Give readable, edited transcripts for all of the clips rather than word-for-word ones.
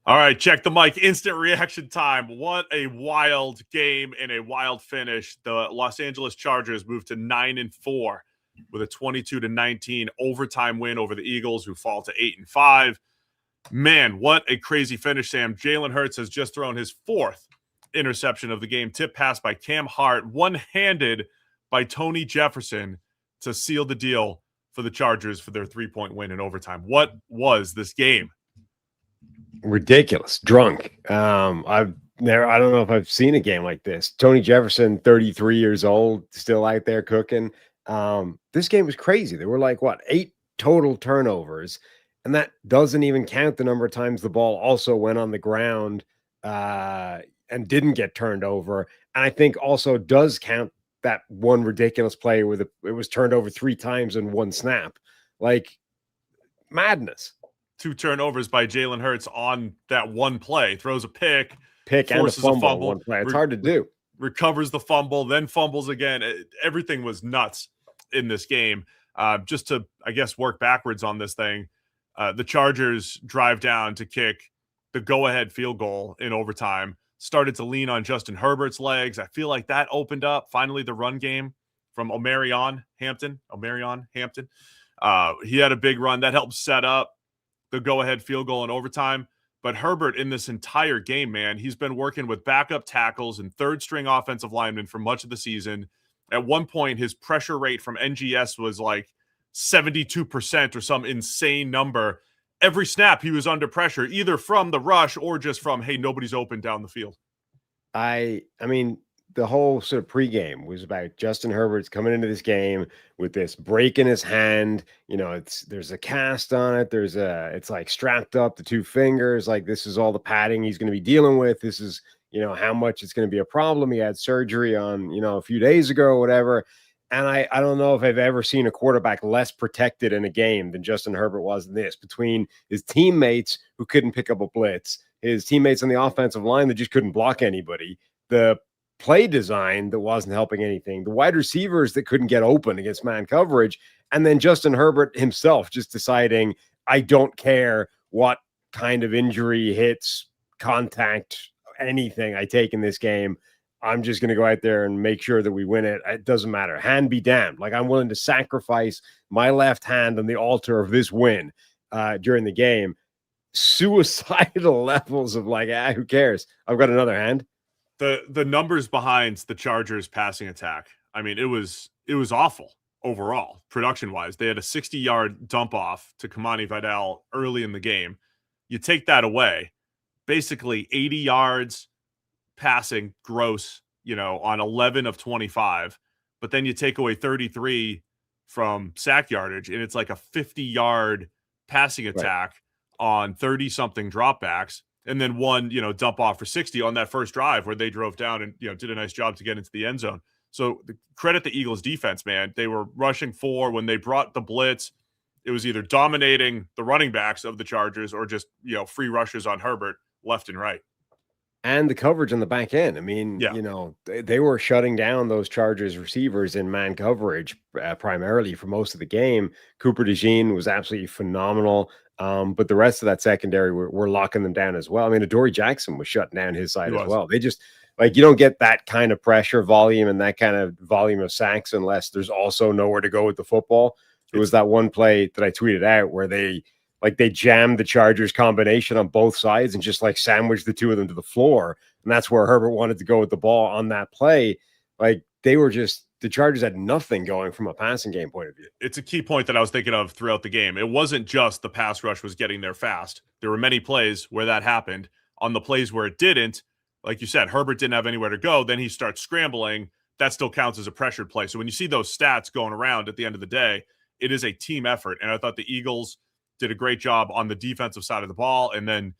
All right, check the mic. Instant reaction time. What a wild game and a wild finish. The Los Angeles Chargers moved to 9-4 with a 22-19 overtime win over the Eagles, who fall to 8-5. Man, what a crazy finish, Sam. Jalen Hurts has just thrown his fourth interception of the game. Tip pass by Cam Hart, one-handed by Tony Jefferson to seal the deal for the Chargers for their 3-point win in overtime. What was this game? Ridiculous, drunk. I don't know if I've seen a game like this. Tony Jefferson, 33 years old, still out there cooking. This game was crazy. There were 8 total turnovers, and that doesn't even count the number of times the ball also went on the ground and didn't get turned over. And I think also does count that one ridiculous play where it was turned over 3 times in one snap. Madness. 2 turnovers by Jalen Hurts on that one play. Throws a pick and a fumble. One play. It's hard to do. Recovers the fumble, then fumbles again. Everything was nuts in this game. Just to, I guess, work backwards on this thing, the Chargers drive down to kick the go-ahead field goal in overtime. Started to lean on Justin Herbert's legs. I feel like that opened up finally the run game from Omarion Hampton. He had a big run that helped set up the go-ahead field goal in overtime. But Herbert in this entire game, man, he's been working with backup tackles and third-string offensive linemen for much of the season. At one point, his pressure rate from NGS was like 72% or some insane number. Every snap, he was under pressure, either from the rush or just from, hey, nobody's open down the field. I mean, the whole sort of pregame was about Justin Herbert's coming into this game with this break in his hand. There's a cast on it. It's like strapped up to 2 fingers. Like, this is all the padding he's going to be dealing with. This is, how much it's going to be a problem. He had surgery on, a few days ago or whatever. And I don't know if I've ever seen a quarterback less protected in a game than Justin Herbert was in this, between his teammates who couldn't pick up a blitz, his teammates on the offensive line that just couldn't block anybody, the play design that wasn't helping anything, the wide receivers that couldn't get open against man coverage, and then Justin Herbert himself just deciding, I don't care what kind of injury, hits, contact, anything I take in this game. I'm just going to go out there and make sure that we win it. It doesn't matter. Hand be damned. I'm willing to sacrifice my left hand on the altar of this win during the game. Suicidal levels of who cares? I've got another hand. The numbers behind the Chargers passing attack, I mean, it was awful overall, production-wise. They had a 60-yard dump-off to Kamani Vidal early in the game. You take that away, basically 80 yards passing gross, on 11 of 25. But then you take away 33 from sack yardage, and it's like a 50-yard passing attack on 30-something dropbacks. And then one, dump off for 60 on that first drive where they drove down and, did a nice job to get into the end zone. So credit the Eagles defense, man. They were rushing 4 when they brought the blitz. It was either dominating the running backs of the Chargers or just, free rushes on Herbert left and right. And the coverage on the back end. I mean, they were shutting down those Chargers receivers in man coverage primarily for most of the game. Cooper DeJean was absolutely phenomenal. But the rest of that secondary were locking them down as well. I mean, Adoree Jackson was shutting down his side as well. They just, you don't get that kind of pressure volume and that kind of volume of sacks unless there's also nowhere to go with the football. It was that one play that I tweeted out where they jammed the Chargers combination on both sides and just sandwiched the 2 of them to the floor. And that's where Herbert wanted to go with the ball on that play. The Chargers had nothing going from a passing game point of view. It's a key point that I was thinking of throughout the game. It wasn't just the pass rush was getting there fast. There were many plays where that happened. On the plays where it didn't, like you said, Herbert didn't have anywhere to go. Then he starts scrambling. That still counts as a pressured play. So when you see those stats going around at the end of the day, it is a team effort. And I thought the Eagles did a great job on the defensive side of the ball. And then,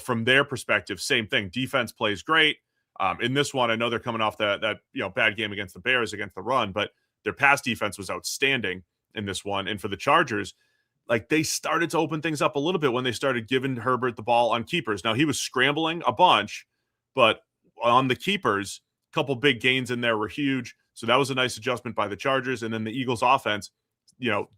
from their perspective, same thing. Defense plays great. In this one, I know they're coming off that bad game against the Bears against the run, but their pass defense was outstanding in this one. And for the Chargers, they started to open things up a little bit when they started giving Herbert the ball on keepers. Now, he was scrambling a bunch, but on the keepers, a couple big gains in there were huge. So that was a nice adjustment by the Chargers. And then the Eagles offense,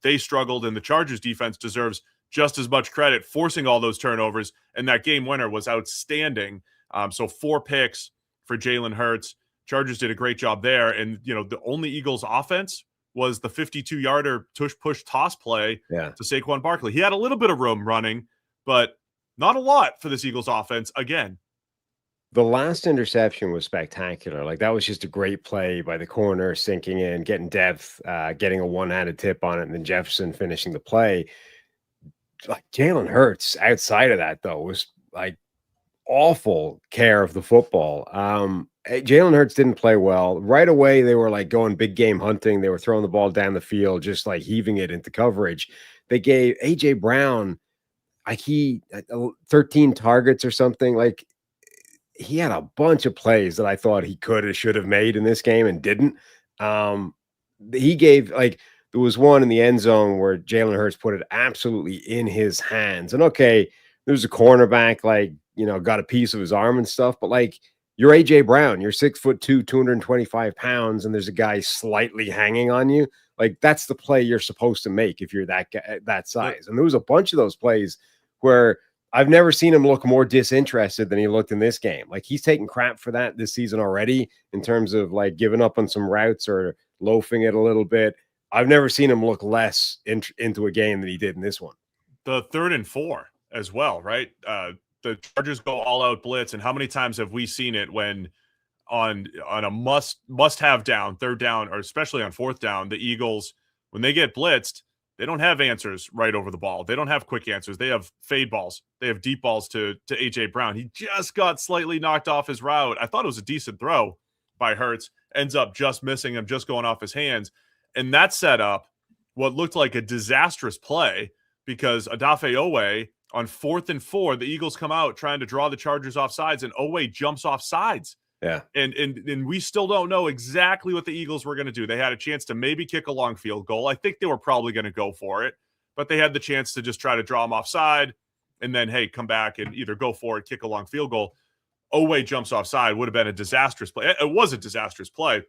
they struggled, and the Chargers defense deserves just as much credit forcing all those turnovers, and that game winner was outstanding. So 4 picks for Jalen Hurts. Chargers did a great job there, and the only Eagles offense was the 52-yarder push toss play Yeah. to Saquon Barkley. He had a little bit of room running, but not a lot for this Eagles offense again. The last interception was spectacular. Like, that was just a great play by the corner, sinking in, getting depth, getting a one-handed tip on it, and then Jefferson finishing the play. Like, Jalen Hurts, outside of that, though, was like awful care of the football. Jalen Hurts didn't play well. Right away, they were like going big game hunting. They were throwing the ball down the field, just like heaving it into coverage. They gave A.J. Brown, like, 13 targets or something. Like, he had a bunch of plays that I thought he could have, should have made in this game and didn't. He gave, like, there was one in the end zone where Jalen Hurts put it absolutely in his hands. And okay, there's a cornerback, like, got a piece of his arm and stuff, but like, you're AJ Brown, you're 6'2", 225 pounds, and there's a guy slightly hanging on you. Like, that's the play you're supposed to make if you're that guy, that size. And there was a bunch of those plays where I've never seen him look more disinterested than he looked in this game. Like, he's taking crap for that this season already in terms of like giving up on some routes or loafing it a little bit. I've never seen him look less into a game than he did in this one. The 3rd and 4 as well, right? The Chargers go all out blitz, and how many times have we seen it when on a must have down, 3rd down, or especially on 4th down, the Eagles, when they get blitzed, they don't have answers right over the ball. They don't have quick answers. They have fade balls. They have deep balls to AJ Brown. He just got slightly knocked off his route. I thought it was a decent throw by Hurts. Ends up just missing him, just going off his hands. And that set up what looked like a disastrous play because Odafe Owe on 4th and 4, the Eagles come out trying to draw the Chargers off sides, and Owe jumps off sides. Yeah. And we still don't know exactly what the Eagles were going to do. They had a chance to maybe kick a long field goal. I think they were probably going to go for it, but they had the chance to just try to draw them offside and then, hey, come back and either go for it, kick a long field goal. Owe jumps offside. Would have been a disastrous play. It was a disastrous play.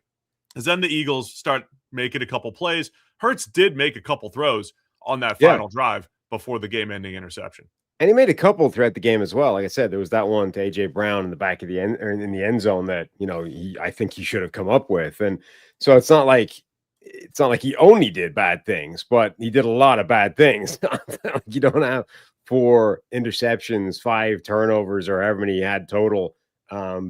As then the Eagles start making a couple plays. Hurts did make a couple throws on that final drive before the game-ending interception. And he made a couple throughout the game as well. Like I said, there was that one to AJ Brown in the back of the end, or in the end zone that I think he should have come up with. And so it's not like he only did bad things, but he did a lot of bad things. You don't have 4 interceptions, 5 turnovers, or however many he had total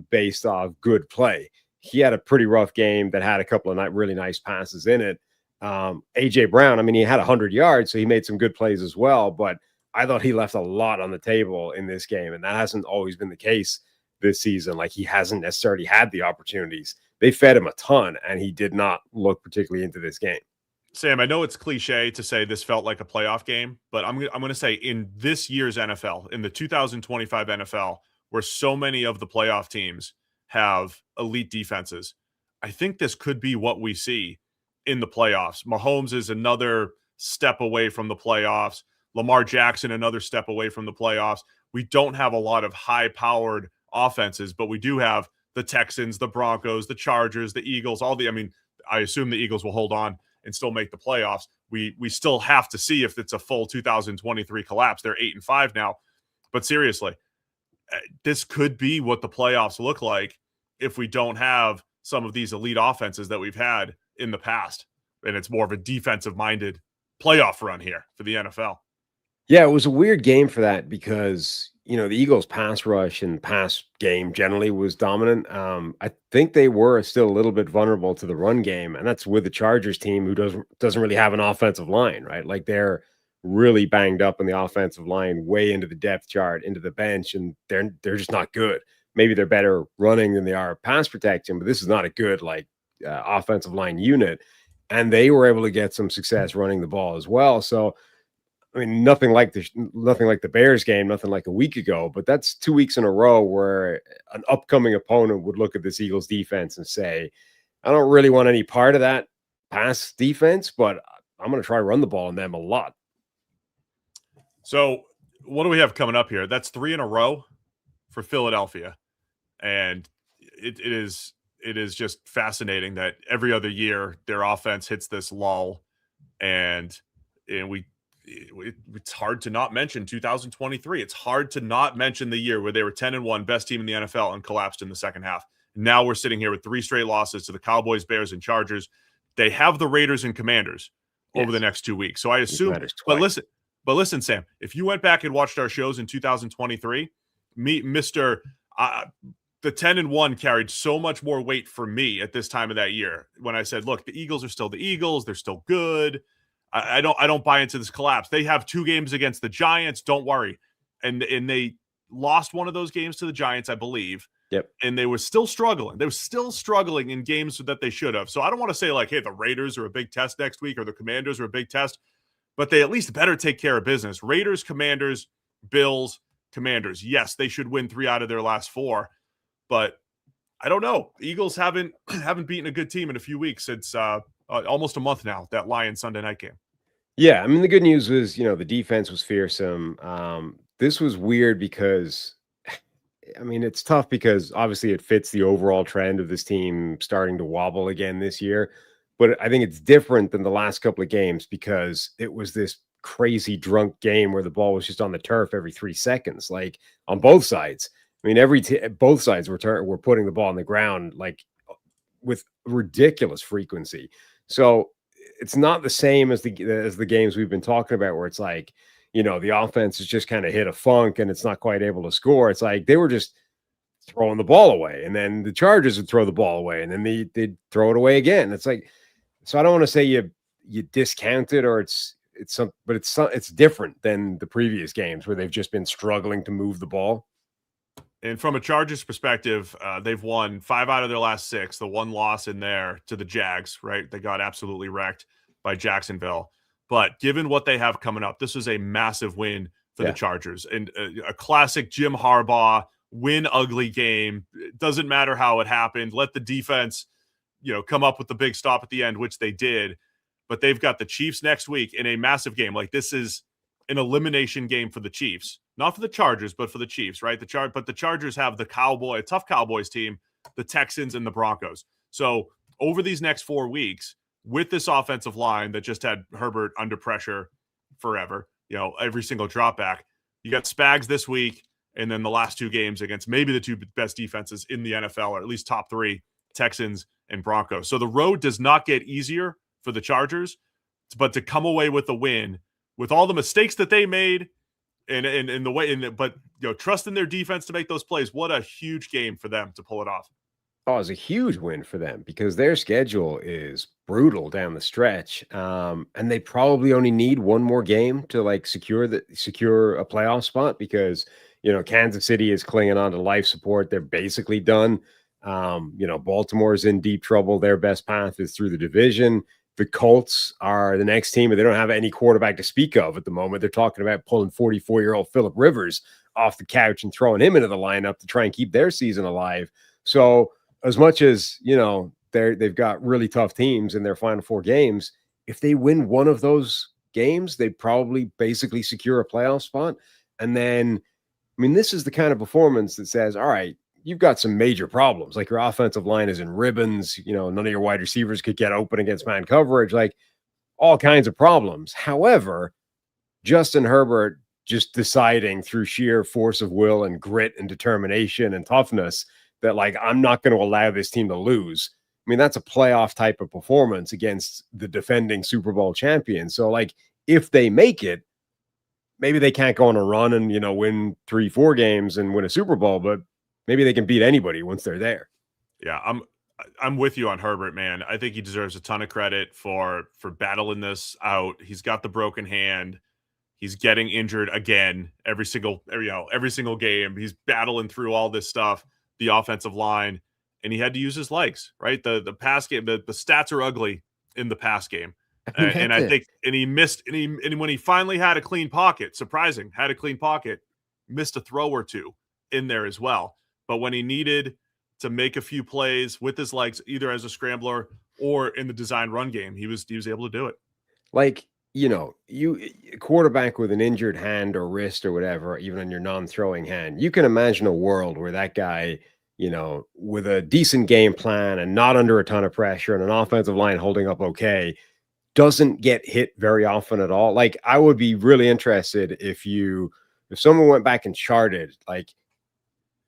based off good play. He had a pretty rough game that had a couple of really nice passes in it. AJ Brown, I mean, he had 100 yards, so he made some good plays as well, but I thought he left a lot on the table in this game, and that hasn't always been the case this season. Like, he hasn't necessarily had the opportunities. They fed him a ton, and he did not look particularly into this game. Sam, I know it's cliche to say this felt like a playoff game, but I'm going to say in this year's NFL, in the 2025 NFL, where so many of the playoff teams have elite defenses, I think this could be what we see in the playoffs. Mahomes is another step away from the playoffs. Lamar Jackson, another step away from the playoffs. We don't have a lot of high-powered offenses, but we do have the Texans, the Broncos, the Chargers, the Eagles, I assume the Eagles will hold on and still make the playoffs. We still have to see if it's a full 2023 collapse. They're 8-5 now. But seriously, this could be what the playoffs look like if we don't have some of these elite offenses that we've had in the past. And it's more of a defensive-minded playoff run here for the NFL. Yeah, it was a weird game for that because, the Eagles' pass rush and pass game generally was dominant. I think they were still a little bit vulnerable to the run game, and that's with the Chargers team who doesn't really have an offensive line, right? Like, they're really banged up in the offensive line, way into the depth chart, into the bench, and they're just not good. Maybe they're better running than they are pass protection, but this is not a good offensive line unit, and they were able to get some success running the ball as well. So, I mean, nothing like the Bears game, nothing like a week ago, but that's 2 weeks in a row where an upcoming opponent would look at this Eagles defense and say, I don't really want any part of that pass defense, but I'm going to try to run the ball on them a lot. So what do we have coming up here? That's 3 in a row for Philadelphia. And it is just fascinating that every other year their offense hits this lull, and it's hard to not mention 2023. It's hard to not mention the year where they were 10-1, best team in the NFL, and collapsed in the second half. Now we're sitting here with 3 straight losses to the Cowboys, Bears, and Chargers. They have the Raiders and Commanders over the next 2 weeks. So I assume, but listen, Sam, if you went back and watched our shows in 2023, the 10-1 carried so much more weight for me at this time of that year when I said, look, the Eagles are still the Eagles. They're still good. I don't buy into this collapse. They have 2 games against the Giants. Don't worry. And they lost one of those games to the Giants, I believe. Yep. And they were still struggling. They were still struggling in games that they should have. So I don't want to say like, hey, the Raiders are a big test next week or the Commanders are a big test, but they at least better take care of business. Raiders, Commanders, Bills, Commanders. Yes, they should win 3 out of their last 4, but I don't know. Eagles haven't beaten a good team in a few weeks. It's almost a month now, that Lions Sunday night game. Yeah, I mean, the good news was, the defense was fearsome. This was weird because, I mean, it's tough because obviously it fits the overall trend of this team starting to wobble again this year. But I think it's different than the last couple of games because it was this crazy drunk game where the ball was just on the turf every 3 seconds, like on both sides. I mean, both sides were putting the ball on the ground like with ridiculous frequency. So it's not the same as the games we've been talking about where it's like, the offense has just kind of hit a funk and it's not quite able to score. It's like they were just throwing the ball away, and then the Chargers would throw the ball away, and then they'd throw it away again. It's like, so I don't want to say you discount it or it's different than the previous games where they've just been struggling to move the ball. And from a Chargers perspective, they've won 5 out of their last 6. The one loss in there to the Jags, right? They got absolutely wrecked by Jacksonville. But given what they have coming up, this is a massive win for the Chargers. And a classic Jim Harbaugh win ugly game. It doesn't matter how it happened. Let the defense, come up with the big stop at the end, which they did. But they've got the Chiefs next week in a massive game. Like, this is an elimination game for the Chiefs. Not for the Chargers, but for the Chiefs, right? But the Chargers have a tough Cowboys team, the Texans, and the Broncos. So over these next 4 weeks, with this offensive line that just had Herbert under pressure forever, every single drop back, you got Spags this week, and then the last 2 games against maybe the 2 best defenses in the NFL, or at least top 3, Texans and Broncos. So the road does not get easier for the Chargers, but to come away with the win with all the mistakes that they made and the way, but trust in their defense to make those plays. What a huge game for them to pull it off. Oh, it's a huge win for them because their schedule is brutal down the stretch. And they probably only need one more game to secure a playoff spot because, Kansas City is clinging on to life support. They're basically done. Baltimore's in deep trouble. Their best path is through the division. The Colts are the next team, and they don't have any quarterback to speak of at the moment. They're talking about pulling 44-year-old Phillip Rivers off the couch and throwing him into the lineup to try and keep their season alive. So as much as, they've got really tough teams in their final 4 games, if they win one of those games, they probably basically secure a playoff spot. And then, this is the kind of performance that says, all right, you've got some major problems. Like your offensive line is in ribbons. None of your wide receivers could get open against man coverage, like all kinds of problems. However, Justin Herbert just deciding through sheer force of will and grit and determination and toughness that I'm not going to allow this team to lose. That's a playoff type of performance against the defending Super Bowl champion. So if they make it, maybe they can't go on a run and, win 3-4 games and win a Super Bowl, but maybe they can beat anybody once they're there. Yeah, I'm with you on Herbert, man. I think he deserves a ton of credit for battling this out. He's got the broken hand. He's getting injured again every single game. He's battling through all this stuff, the offensive line, and he had to use his legs, right? The pass game, the stats are ugly in the pass game. And I think he missed, and when he finally had a clean pocket, missed a throw or 2 in there as well. But when he needed to make a few plays with his legs, either as a scrambler or in the design run game, he was able to do it. You quarterback with an injured hand or wrist or whatever, even on your non-throwing hand, you can imagine a world where that guy, with a decent game plan and not under a ton of pressure and an offensive line holding up okay, doesn't get hit very often at all. Like, I would be really interested if someone went back and charted like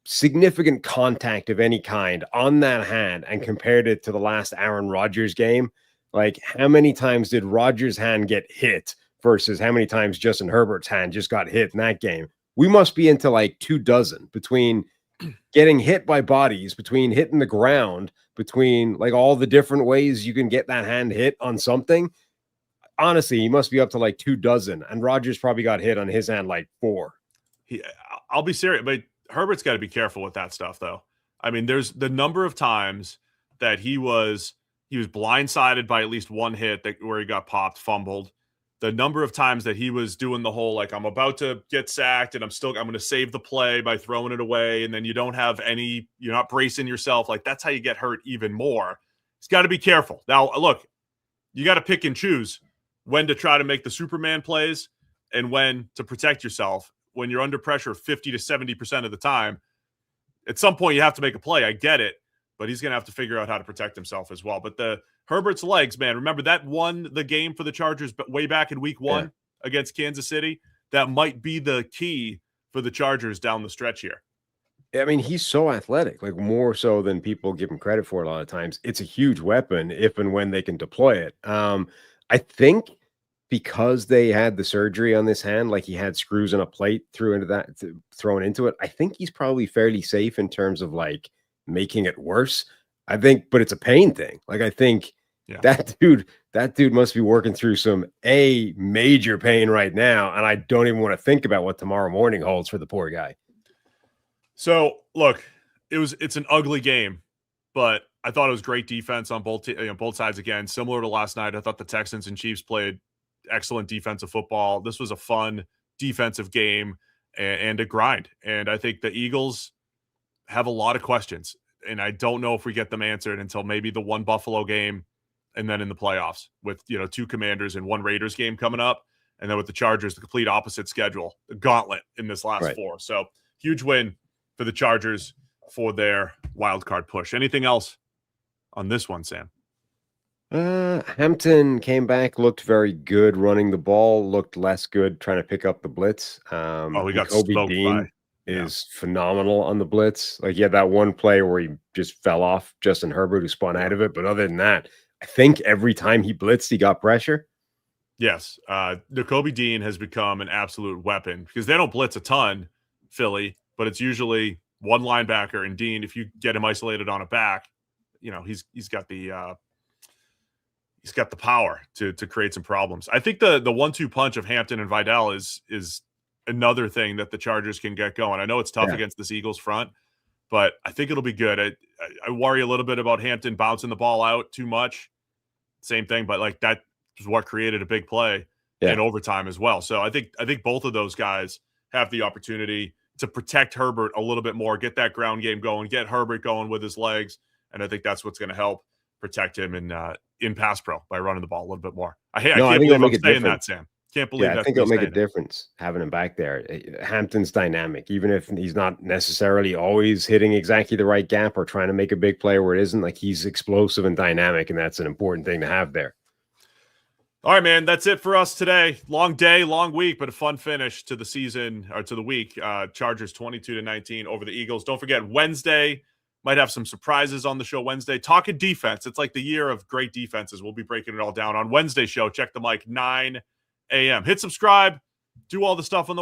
significant contact of any kind on that hand and compared it to the last Aaron Rodgers game. Like, how many times did Rodgers' hand get hit versus how many times Justin Herbert's hand just got hit in that game? We must be into like 24 between getting hit by bodies, between hitting the ground, between like all the different ways you can get that hand hit on something. Honestly, he must be up to like 24, and Rodgers probably got hit on his hand like 4. I'll be serious, but Herbert's got to be careful with that stuff, though. I mean, there's the number of times that he was blindsided by at least one hit where he got popped, fumbled. The number of times that he was doing the whole, like, I'm about to get sacked and I'm going to save the play by throwing it away. And then you're not bracing yourself. Like, that's how you get hurt even more. He's got to be careful. Now, look, you got to pick and choose when to try to make the Superman plays and when to protect yourself. When you're under pressure 50 to 70% of the time, at some point you have to make a play. I get it, but he's going to have to figure out how to protect himself as well. But the Herbert's legs, man, remember that won the game for the Chargers way back in week 1 against Kansas City? That might be the key for the Chargers down the stretch here. I mean, he's so athletic, like more so than people give him credit for a lot of times. It's a huge weapon if and when they can deploy it. I think because they had the surgery on this hand, like he had screws and a plate thrown into it, I think he's probably fairly safe in terms of like making it worse. I think, but it's a pain thing. Like, I think that dude must be working through some major pain right now. And I don't even want to think about what tomorrow morning holds for the poor guy. So look, it's an ugly game, but I thought it was great defense on both sides again. Similar to last night, I thought the Texans and Chiefs played excellent defensive football. This was a fun defensive game and a grind. And I think the Eagles have a lot of questions, and I don't know if we get them answered until maybe the one Buffalo game and then in the playoffs with, 2 Commanders and 1 Raiders game coming up. And then with the Chargers, the complete opposite schedule, the gauntlet in this last 4. So huge win for the Chargers for their wild card push. Anything else on this one, Sam? Hampton came back, looked very good running the ball, looked less good trying to pick up the blitz. He got smoked Dean is phenomenal on the blitz. Like, he had that one play where he just fell off Justin Herbert, who spun out of it. But other than that, I think every time he blitzed, he got pressure. Yes. Jacoby Dean has become an absolute weapon because they don't blitz a ton, Philly, but it's usually one linebacker. And Dean, if you get him isolated on a back, he's got the power to create some problems. I think the 1-2 punch of Hampton and Vidal is another thing that the Chargers can get going. I know it's tough against this Eagles front, but I think it'll be good. I worry a little bit about Hampton bouncing the ball out too much. Same thing, but like that is what created a big play in overtime as well. So I think both of those guys have the opportunity to protect Herbert a little bit more, get that ground game going, get Herbert going with his legs, and I think that's what's going to help protect him in pass pro by running the ball a little bit more. I can't believe I'm saying that, Sam. Can't believe that. I think it'll make a difference having him back there. Hampton's dynamic, even if he's not necessarily always hitting exactly the right gap or trying to make a big play where it isn't. Like, he's explosive and dynamic, and that's an important thing to have there. All right, man. That's it for us today. Long day, long week, but a fun finish to the season or to the week. Chargers 22-19 over the Eagles. Don't forget, Wednesday might have some surprises on the show Wednesday. Talking defense. It's like the year of great defenses. We'll be breaking it all down on Wednesday show. Check the mic, 9 a.m. Hit subscribe. Do all the stuff on the